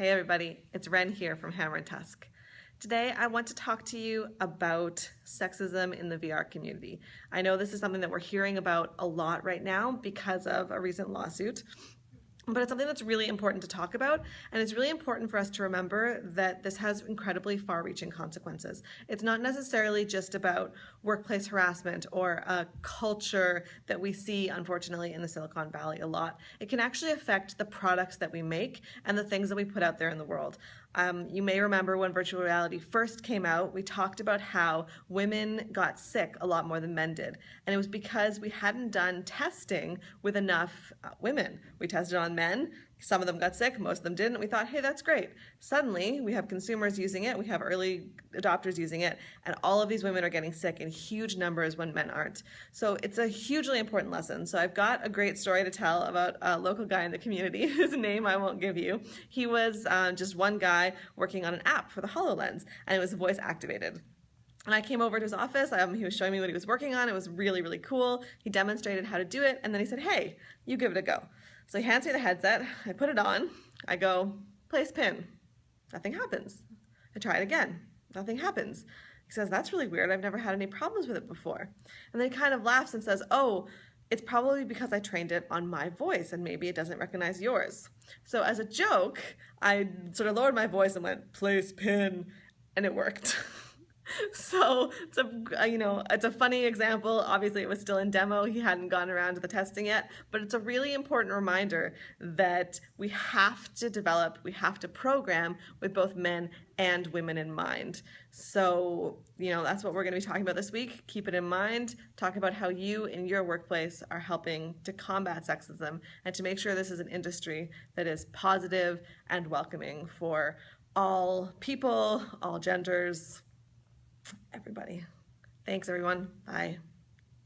Hey everybody, it's Ren here from Hammer and Tusk. Today I want to talk to you about sexism in the VR community. I know this is something that we're hearing about a lot right now because of a recent lawsuit, but it's something that's really important to talk about, and it's really important for us to remember that this has incredibly far-reaching consequences. It's not necessarily just about workplace harassment or a culture that we see, unfortunately, in the Silicon Valley a lot. It can actually affect the products that we make and the things that we put out there in the world. You may remember when virtual reality first came out, we talked about how women got sick a lot more than men did. And it was because we hadn't done testing with enough women. We tested on men, some of them got sick, most of them didn't. We thought, hey, that's great. Suddenly, we have consumers using it, we have early adopters using it, and all of these women are getting sick in huge numbers when men aren't. So it's a hugely important lesson. So I've got a great story to tell about a local guy in the community. His name I won't give you. He was just one guy working on an app for the HoloLens, and it was voice activated. And I came over to his office, he was showing me what he was working on. It was really, really cool. He demonstrated how to do it, and then he said, hey, you give it a go. So he hands me the headset, I put it on, I go, place pin. Nothing happens. I try it again, nothing happens. He says, that's really weird, I've never had any problems with it before. And then he kind of laughs and says, oh, it's probably because I trained it on my voice and maybe it doesn't recognize yours. So as a joke, I sort of lowered my voice and went, place pin, and it worked. So it's a funny example. Obviously it was still in demo. He hadn't gone around to the testing yet, but it's a really important reminder that we have to develop, we have to program with both men and women in mind. So, that's what we're going to be talking about this week. Keep it in mind. Talk about how you in your workplace are helping to combat sexism and to make sure this is an industry that is positive and welcoming for all people, all genders, everybody. Thanks, everyone. Bye.